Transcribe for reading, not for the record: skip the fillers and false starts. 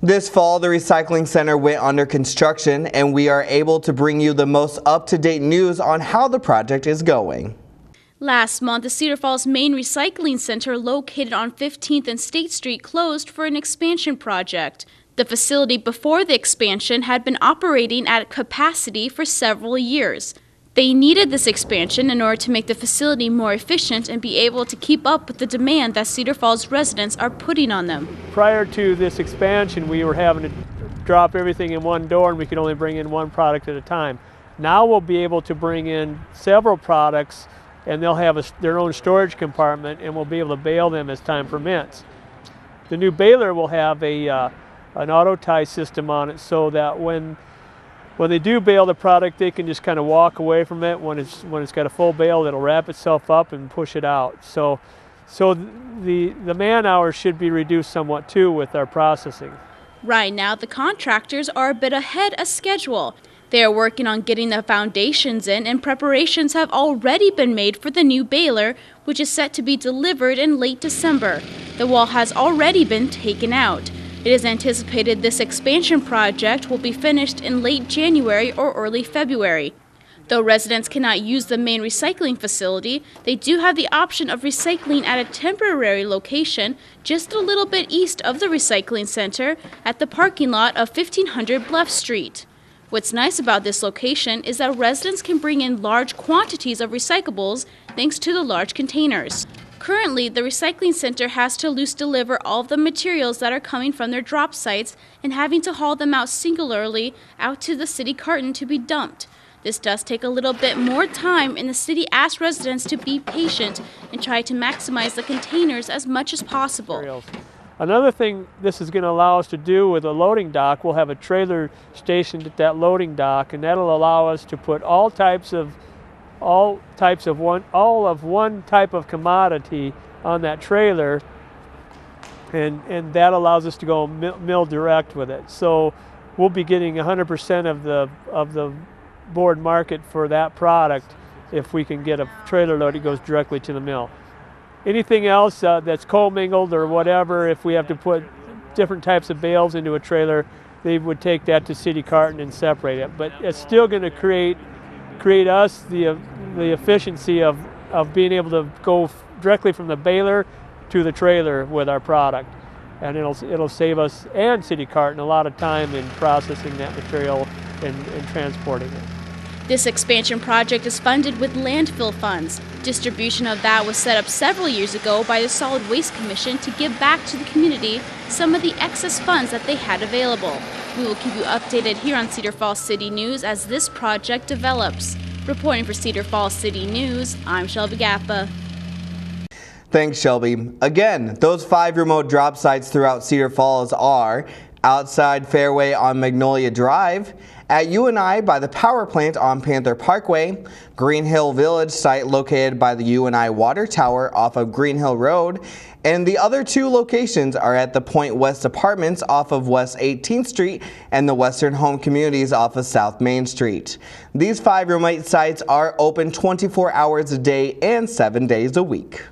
This fall, the recycling center went under construction, and we are able to bring you the most up-to-date news on how the project is going. Last month, the Cedar Falls main recycling center located on 15th and State Street closed for an expansion project. The facility before the expansion had been operating at capacity for several years. They needed this expansion in order to make the facility more efficient and be able to keep up with the demand that Cedar Falls residents are putting on them. Prior to this expansion, we were having to drop everything in one door and we could only bring in one product at a time. Now we'll be able to bring in several products and they'll have their own storage compartment and we'll be able to bale them as time permits. The new baler will have an auto tie system on it so that when they do bale the product, they can just kind of walk away from it. When it's got a full bale, it'll wrap itself up and push it out. So the man hours should be reduced somewhat too with our processing. Right now, the contractors are a bit ahead of schedule. They are working on getting the foundations in, and preparations have already been made for the new baler, which is set to be delivered in late December. The wall has already been taken out. It is anticipated this expansion project will be finished in late January or early February. Though residents cannot use the main recycling facility, they do have the option of recycling at a temporary location just a little bit east of the recycling center at the parking lot of 1500 Bluff Street. What's nice about this location is that residents can bring in large quantities of recyclables thanks to the large containers. Currently, the recycling center has to loose deliver all of the materials that are coming from their drop sites and having to haul them out singularly out to the city carton to be dumped. This does take a little bit more time, and the city asks residents to be patient and try to maximize the containers as much as possible. Another thing this is going to allow us to do with a loading dock, we'll have a trailer stationed at that loading dock, and that'll allow us to put all of one type of commodity on that trailer, and that allows us to go mill direct with it. So we'll be getting 100% of the board market for that product if we can get a trailer load that goes directly to the mill. Anything else that's co-mingled or whatever, if we have to put different types of bales into a trailer, they would take that to city carton and separate it. But it's still going to create us the efficiency of being able to go directly from the baler to the trailer with our product, and it'll save us and city carton a lot of time in processing that material and transporting it. This expansion project is funded with landfill funds. Distribution of that was set up several years ago by the Solid Waste Commission to give back to the community some of the excess funds that they had available. We will keep you updated here on Cedar Falls City News as this project develops. Reporting for Cedar Falls City News, I'm Shelby Gappa. Thanks, Shelby. Again, those 5 remote drop sites throughout Cedar Falls are outside Fairway on Magnolia Drive, at UNI by the power plant on Panther Parkway, Green Hill Village site located by the UNI Water Tower off of Green Hill Road, and the other 2 locations are at the Point West Apartments off of West 18th Street and the Western Home Communities off of South Main Street. These 5 remote sites are open 24 hours a day and 7 days a week.